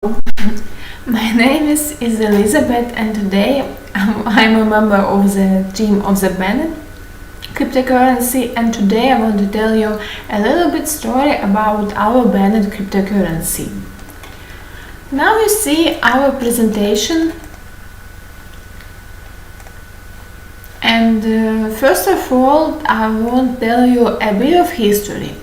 My name is Elizabeth, and today I'm a member of the team of the Bennett cryptocurrency, and today I want to tell you a little bit story about our Bennett cryptocurrency. Now you see our presentation, and first of all I want to tell you a bit of history.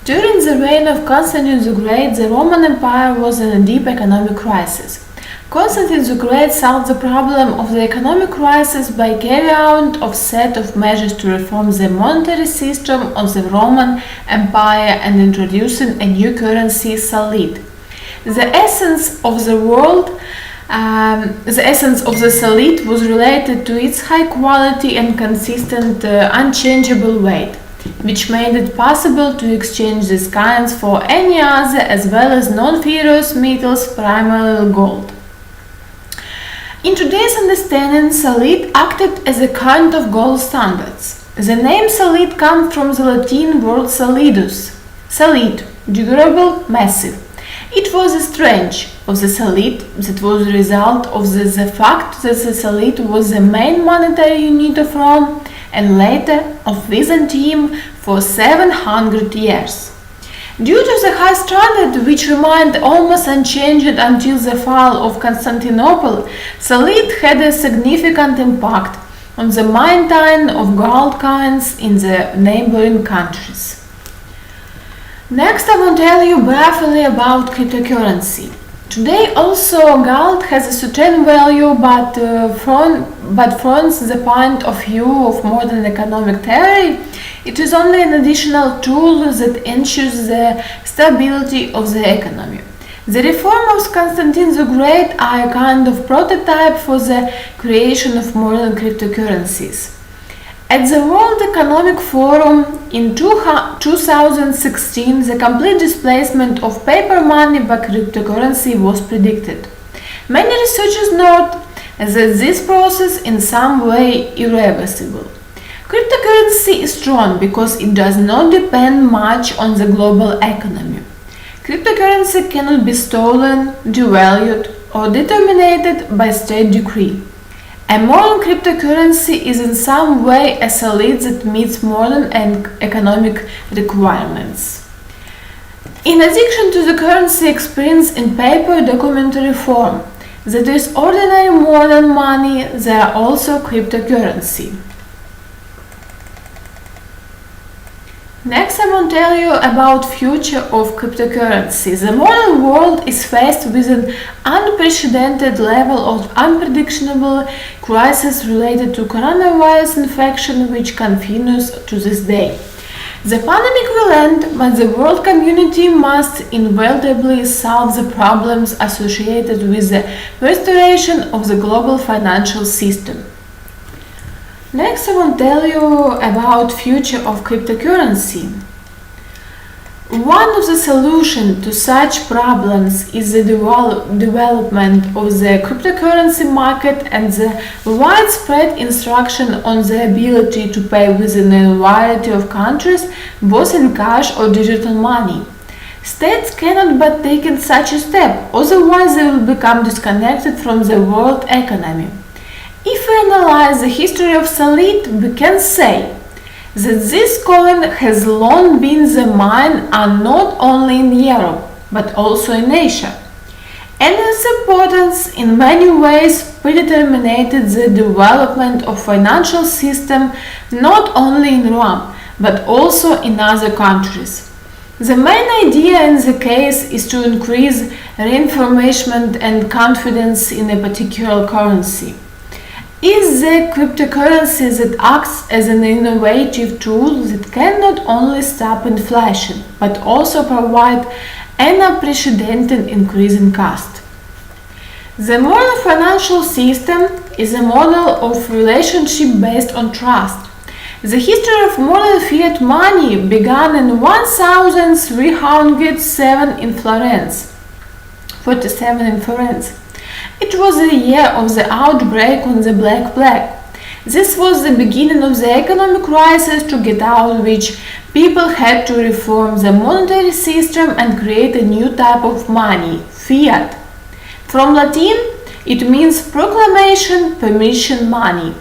During the reign of Constantine the Great, the Roman Empire was in a deep economic crisis. Constantine the Great solved the problem of the economic crisis by carrying out a set of measures to reform the monetary system of the Roman Empire and introducing a new currency, solid. The essence of the solid was related to its high quality and consistent, unchangeable weight, which made it possible to exchange these coins for any other as well as non-ferrous metals, primarily gold. In today's understanding, solid acted as a kind of gold standards. The name solid comes from the Latin word solidus, solid, durable, massive. It was a strength of the solid that was the result of the fact that the solid was the main monetary unit of Rome and later of Byzantium for 700 years. Due to the high standard, which remained almost unchanged until the fall of Constantinople, solid had a significant impact on the minting of gold coins in the neighboring countries. Next, I will tell you briefly about cryptocurrency. Today also gold has a certain value, but from the point of view of modern economic theory, it is only an additional tool that ensures the stability of the economy. The reforms of Constantine the Great are a kind of prototype for the creation of modern cryptocurrencies. At the World Economic Forum in 2016, the complete displacement of paper money by cryptocurrency was predicted. Many researchers note that this process is in some way irreversible. Cryptocurrency is strong because it does not depend much on the global economy. Cryptocurrency cannot be stolen, devalued, or determined by state decree. A modern cryptocurrency is in some way a solid that meets modern and economic requirements. In addition to the currency experienced in paper documentary form, that is ordinary modern money, there are also cryptocurrency. Next, I will tell you about future of cryptocurrency. The modern world is faced with an unprecedented level of unpredictable crisis related to coronavirus infection, which continues to this day. The pandemic will end, but the world community must inevitably solve the problems associated with the restoration of the global financial system. Next, I will tell you about future of cryptocurrency. One of the solutions to such problems is the development of the cryptocurrency market and the widespread instruction on the ability to pay within a variety of countries, both in cash or digital money. States cannot but take such a step, otherwise they will become disconnected from the world economy. If we analyze the history of solid, we can say that this coin has long been the main not only in Europe, but also in Asia. And its importance in many ways predetermined the development of financial system not only in Rome, but also in other countries. The main idea in the case is to increase reinforcement and confidence in a particular currency. Is the cryptocurrency that acts as an innovative tool that can not only stop inflation, but also provide an unprecedented increase in cost. The modern financial system is a model of relationship based on trust. The history of modern fiat money began in 1307 in Florence. It was the year of the outbreak of the Black Plague. This was the beginning of the economic crisis to get out of which people had to reform the monetary system and create a new type of money, fiat. From Latin, it means proclamation, permission, money.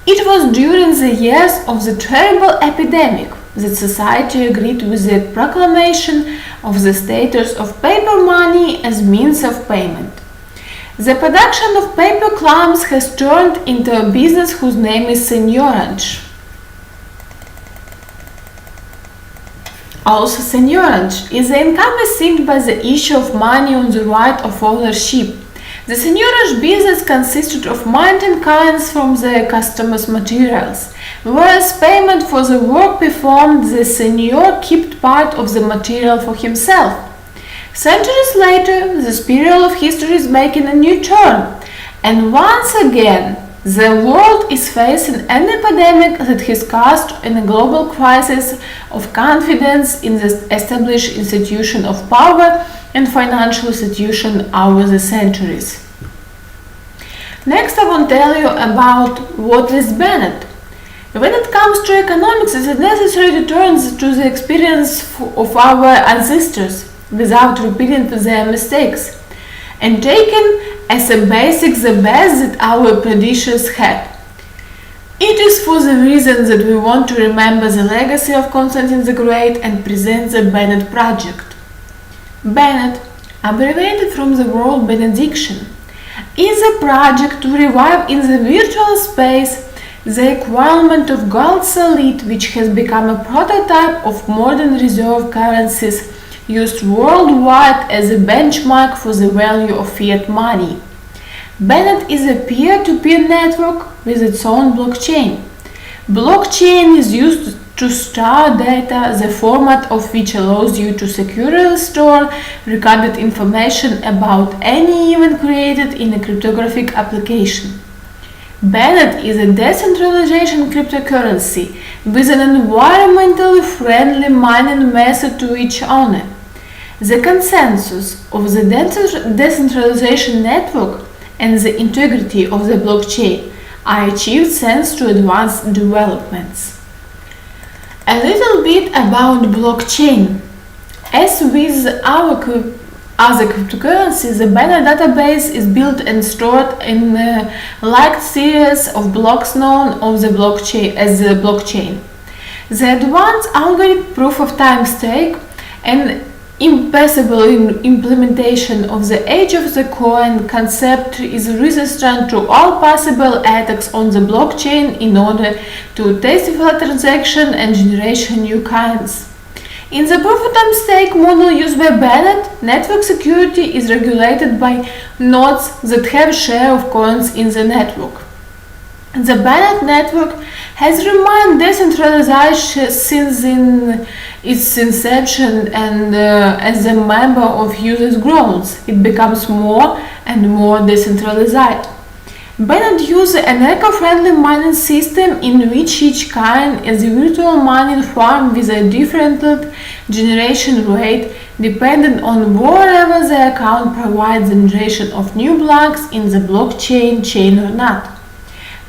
It was during the years of the terrible epidemic that society agreed with the proclamation of the status of paper money as means of payment. The production of paper clamps has turned into a business whose name is seigniorage. Also, seigniorage is the income received by the issue of money on the right of ownership. The seigniorage business consisted of minting coins from the customers' materials, whereas payment for the work performed, the seigneur kept part of the material for himself. Centuries later, the spiral of history is making a new turn, and once again, the world is facing an epidemic that has caused a global crisis of confidence in the established institution of power and financial institution over the centuries. Next, I want to tell you about what is Bennett. When it comes to economics, it is necessary to turn to the experience of our ancestors without repeating their mistakes, and taking as a basic the best that our predecessors had. It is for the reason that we want to remember the legacy of Constantine the Great and present the Bennett Project. Bennett, abbreviated from the word benediction, is a project to revive in the virtual space the acquirement of gold solid, which has become a prototype of modern reserve currencies used worldwide as a benchmark for the value of fiat money. Bennett is a peer-to-peer network with its own blockchain. Blockchain is used to store data, the format of which allows you to securely store recorded information about any event created in a cryptographic application. Bennett is a decentralization cryptocurrency with an environmentally friendly mining method to each owner. The consensus of the decentralization network and the integrity of the blockchain are achieved thanks to advanced developments. A little bit about blockchain. As with our other cryptocurrencies, the Bennett database is built and stored in a linked series of blocks known as the blockchain. The advanced algorithm proof of time stake and impassable implementation of the age of the coin concept is resistant to all possible attacks on the blockchain in order to testify transaction and generation new coins. In the proof of time stake model used by Bennett, network security is regulated by nodes that have share of coins in the network. The Bennett network has remained decentralized since its inception, and as the number of users grows, it becomes more and more decentralized. Bennett uses an eco-friendly mining system in which each coin is a virtual mining farm with a different generation rate depending on wherever the account provides the generation of new blocks in the blockchain chain or not.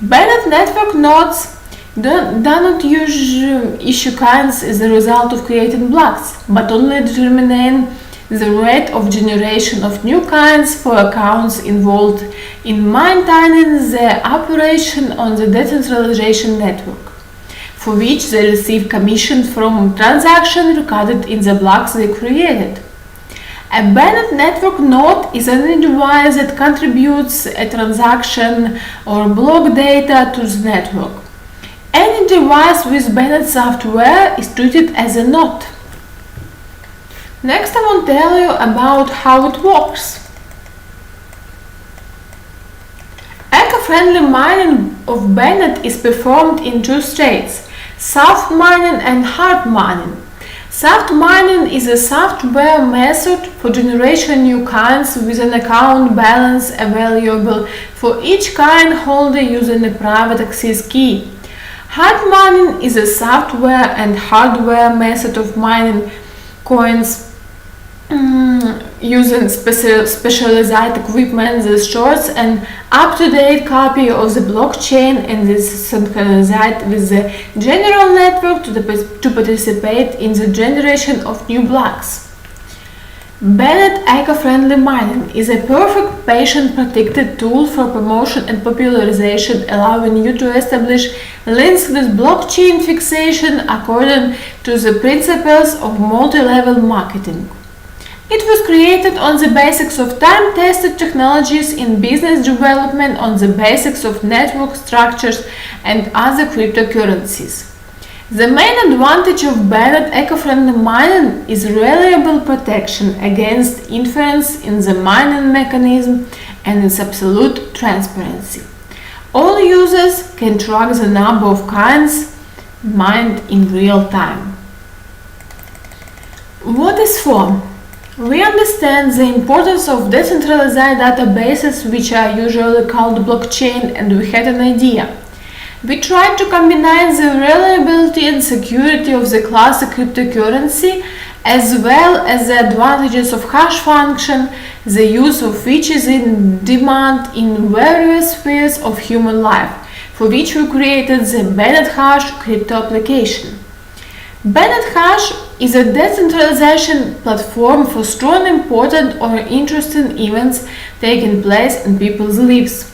Bennett network nodes do not issue coins as a result of creating blocks, but only determining the rate of generation of new coins for accounts involved in maintaining the operation on the decentralization network, for which they receive commission from transactions recorded in the blocks they created. A Bennett network node is any device that contributes a transaction or block data to the network. Any device with Bennett software is treated as a node. Next, I want to tell you about how it works. Eco-friendly mining of Bennett is performed in two states: soft mining and hard mining. Soft mining is a software method for generation new coins with an account balance available for each coin holder using a private access key. Hard mining is a software and hardware method of mining coins using specialized equipment that stores an up-to-date copy of the blockchain and is synchronized with the general network to participate in the generation of new blocks. Bennett Eco-Friendly Mining is a perfect patient-protected tool for promotion and popularization, allowing you to establish links with blockchain fixation according to the principles of multi-level marketing. It was created on the basis of time-tested technologies in business development, on the basis of network structures and other cryptocurrencies. The main advantage of Bennett Eco-Friendly Mining is reliable protection against interference in the mining mechanism and its absolute transparency. All users can track the number of coins mined in real time. What is FOAM? We understand the importance of decentralized databases, which are usually called blockchain, and we had an idea. We tried to combine the reliability and security of the classic cryptocurrency as well as the advantages of hash function, the use of which is in demand in various spheres of human life, for which we created the Bennett Hash crypto application. Bennett Hash is a decentralization platform for storing important or interesting events taking place in people's lives.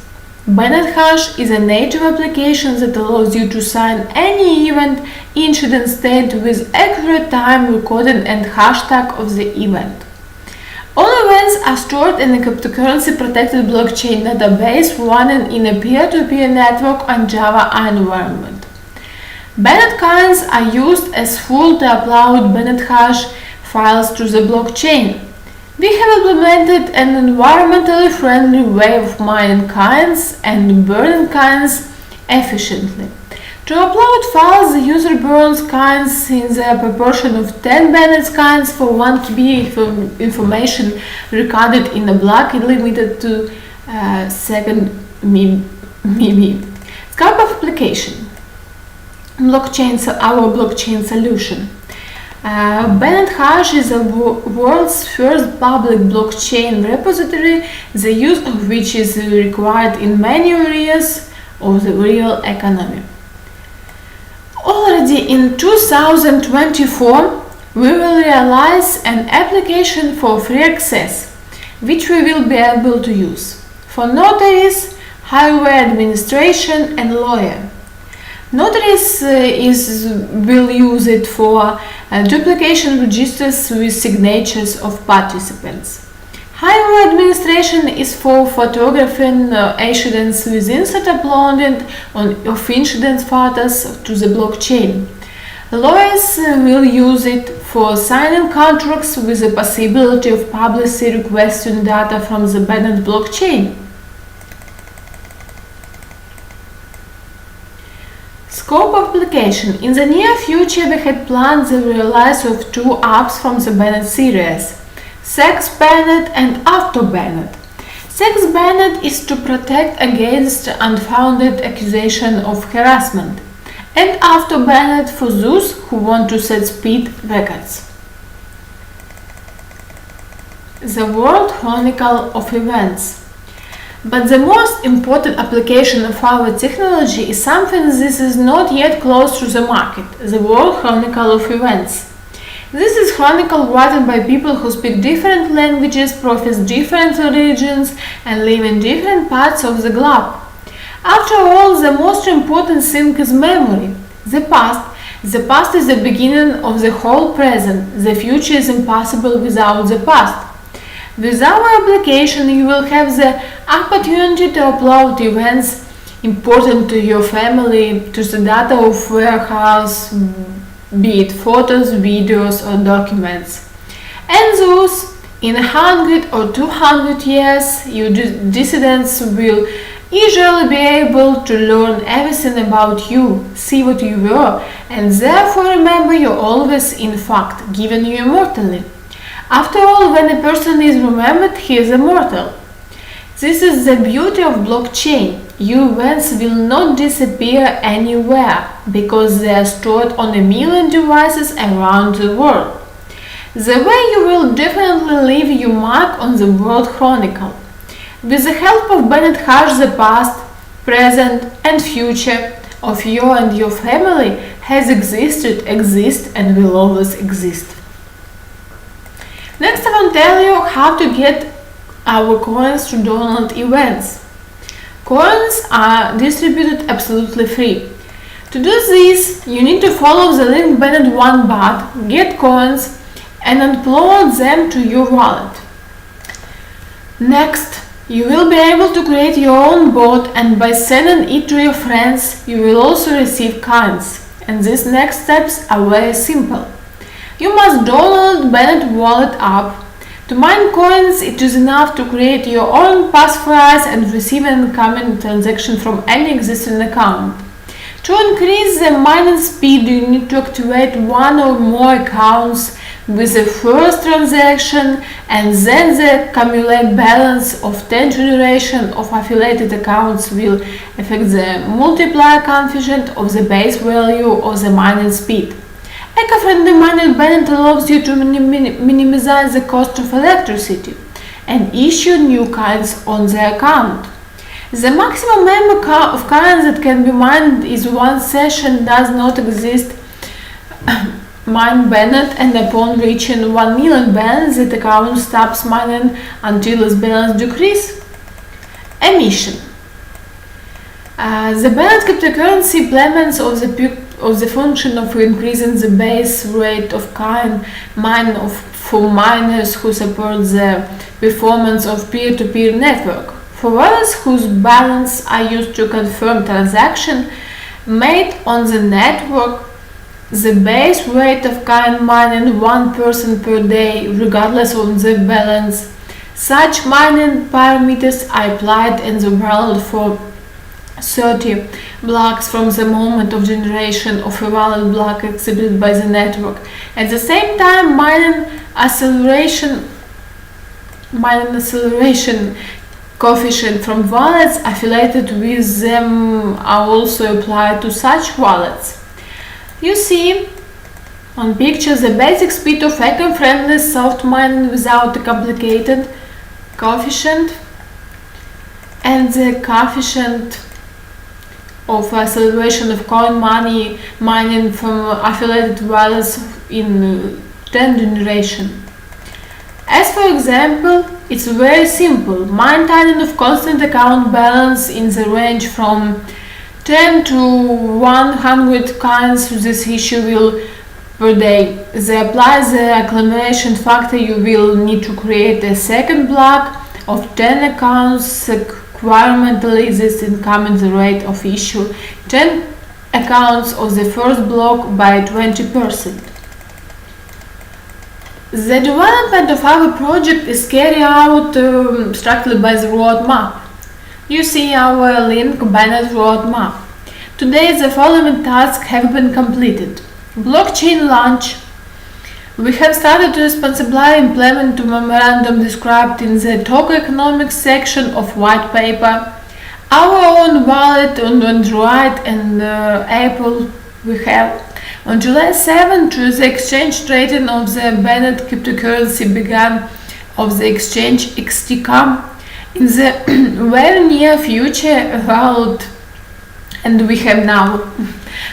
Bennett Hash is a native application that allows you to sign any event, incident state with accurate time recording and hashtag of the event. All events are stored in a cryptocurrency protected blockchain database running in a peer-to-peer network on Java environment. Bennett coins are used as full to upload Bennett Hash files to the blockchain. We have implemented an environmentally friendly way of mining coins and burning coins efficiently. To upload files, the user burns coins in the proportion of 10 Bennett coins for 1 KB information recorded in a block limited to second MB. Scope of application. Our blockchain solution. Bennett Hash is the world's first public blockchain repository, the use of which is required in many areas of the real economy. Already in 2024, we will realize an application for free access, which we will be able to use for notaries, highway administration and lawyer. Notaries will use it for duplication registers with signatures of participants. Highway administration is for photographing incidents with instant uploading of incident photos to the blockchain. Lawyers will use it for signing contracts with the possibility of publicly requesting data from the Bennett blockchain. Scope of application. In the near future, we had planned the release of 2 apps from the Bennett series, Sex Bennett and After Bennett. Sex Bennett is to protect against unfounded accusation of harassment, and After Bennett for those who want to set speed records. The World Chronicle of Events. But the most important application of our technology is something that is not yet close to the market, the World Chronicle of Events. This is chronicle written by people who speak different languages, profess different religions, and live in different parts of the globe. After all, the most important thing is memory, the past. The past is the beginning of the whole present. The future is impossible without the past. With our application, you will have the opportunity to upload events important to your family to the data of warehouse, be it photos, videos, or documents. And thus, in 100 or 200 years, your descendants will easily be able to learn everything about you, see what you were, and therefore remember you always, in fact, given you immortally. After all, when a person is remembered, he is immortal. This is the beauty of blockchain. Your events will not disappear anywhere because they are stored on 1 million devices around the world. The way you will definitely leave your mark on the World Chronicle. With the help of Bennett Hash, the past, present and future of you and your family has existed, exists and will always exist. Next, I will tell you how to get our coins through download events. Coins are distributed absolutely free. To do this, you need to follow the link Bennett1bot, get coins, and upload them to your wallet. Next, you will be able to create your own bot, and by sending it to your friends, you will also receive coins. And these next steps are very simple. You must download Bennett Wallet app. To mine coins, it is enough to create your own passphrase and receive an incoming transaction from any existing account. To increase the mining speed, you need to activate one or more accounts with the first transaction, and then the cumulative balance of 10 generation of affiliated accounts will affect the multiplier coefficient of the base value of the mining speed. Eco-friendly mining Bennett allows you to minimize the cost of electricity and issue new coins on the account. The maximum number of coins that can be mined is one session does not exist. Mine Bennett, and upon reaching 1 million Bennett, the account stops mining until its balance decreases. Emission. The Bennett cryptocurrency implements of the function of increasing the base rate of coin mine for miners who support the performance of peer-to-peer network. For wallets whose balance are used to confirm transaction made on the network, the base rate of coin mining 1% per day, regardless of the balance. Such mining parameters are applied in the world for 30 blocks from the moment of generation of a valid block accepted by the network. At the same time, mining acceleration coefficient from wallets affiliated with them are also applied to such wallets. You see on picture the basic speed of eco-friendly soft mining without a complicated coefficient, and the coefficient of acceleration of coin money mining from affiliated wallets in 10 generation. As for example, it's very simple. Maintaining of constant account balance in the range from 10 to 100 coins to this issue will per day. They apply the accumulation factor. You will need to create a second block of 10 accounts. Requirement this incoming the rate of issue 10 accounts of the first block by 20%. The development of our project is carried out strictly by the roadmap. You see our link Bennett roadmap. Today the following tasks have been completed. Blockchain launch. We have started to responsibly implement the memorandum described in the tokenomics section of white paper. Our own wallet on Android and Apple we have. On July 7, the exchange trading of the Bennett cryptocurrency began of the exchange XTCOM. In the very near future, wallet, and we have now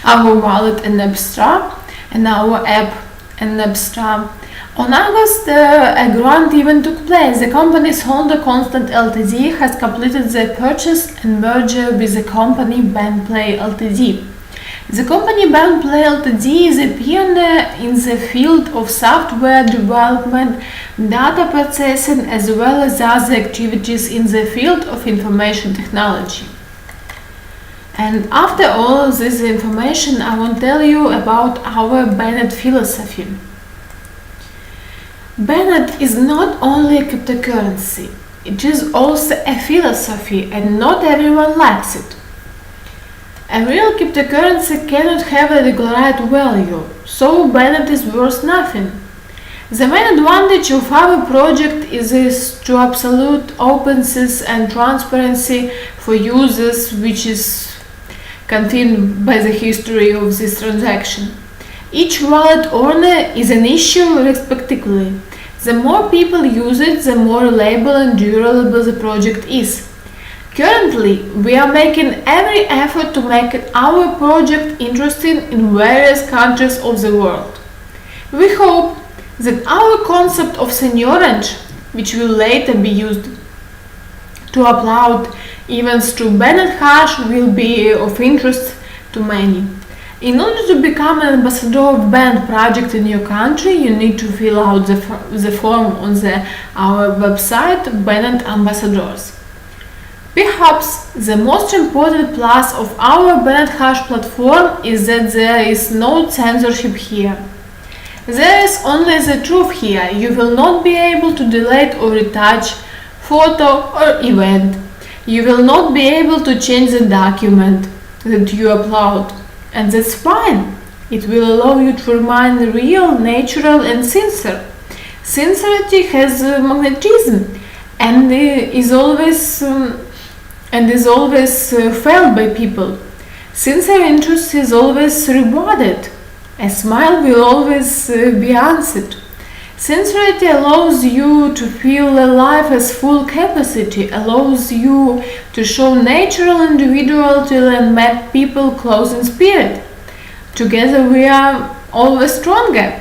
our wallet and Appstra and our app and Appstra. On August, a grand event took place. The company's Honda Constant Ltd has completed the purchase and merger with the company Benplay Ltd. The company Benplay Ltd is a pioneer in the field of software development, data processing, as well as other activities in the field of information technology. And after all this information, I want to tell you about our Bennett philosophy. Bennett is not only a cryptocurrency, it is also a philosophy, and not everyone likes it. A real cryptocurrency cannot have a regulated value, so Bennett is worth nothing. The main advantage of our project is to absolute openness and transparency for users, which is contained by the history of this transaction. Each wallet owner is an issue respectively. The more people use it, the more reliable and durable the project is. Currently, we are making every effort to make our project interesting in various countries of the world. We hope Then our concept of seigniorage, which will later be used to upload events to Bernard Hash, will be of interest to many. In order to become an ambassador of band project in your country, you need to fill out the form on our website, Band Ambassadors. Perhaps the most important plus of our Bernard Hash platform is that there is no censorship here. There is only the truth here. You will not be able to delete or retouch photo or event. You will not be able to change the document that you upload. And that's fine. It will allow you to remain real, natural and sincere. Sincerity has magnetism and is always felt by people. Sincere interest is always rewarded. A smile will always be answered. Sincerity allows you to feel life as full capacity, allows you to show natural individuality and make people close in spirit. Together we are always stronger.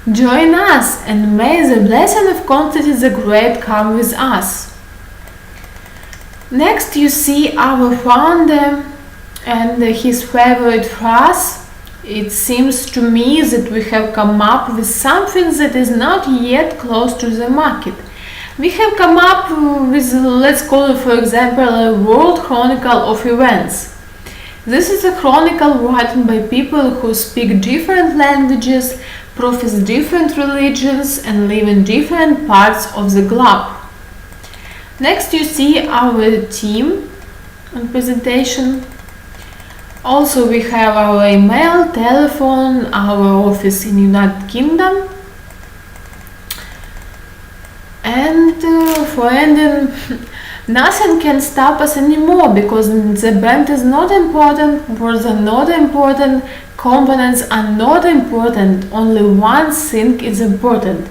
Join us and may the blessing of Constantine the Great come with us. Next you see our founder and his favorite phrase. It seems to me that we have come up with something that is not yet close to the market. We have come up with, let's call it for example, a world chronicle of events. This is a chronicle written by people who speak different languages, profess different religions and live in different parts of the globe. Next you see our team on presentation. Also we have our email, telephone, our office in United Kingdom. And for ending, nothing can stop us anymore because the brand is not important, words are not important, components are not important, only one thing is important: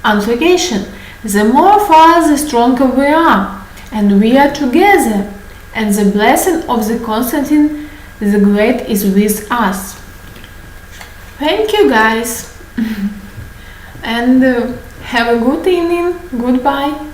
unification. The more of us, the stronger we are, and we are together, and the blessing of the Constantine the Great is with us. Thank you guys and have a good evening. Goodbye.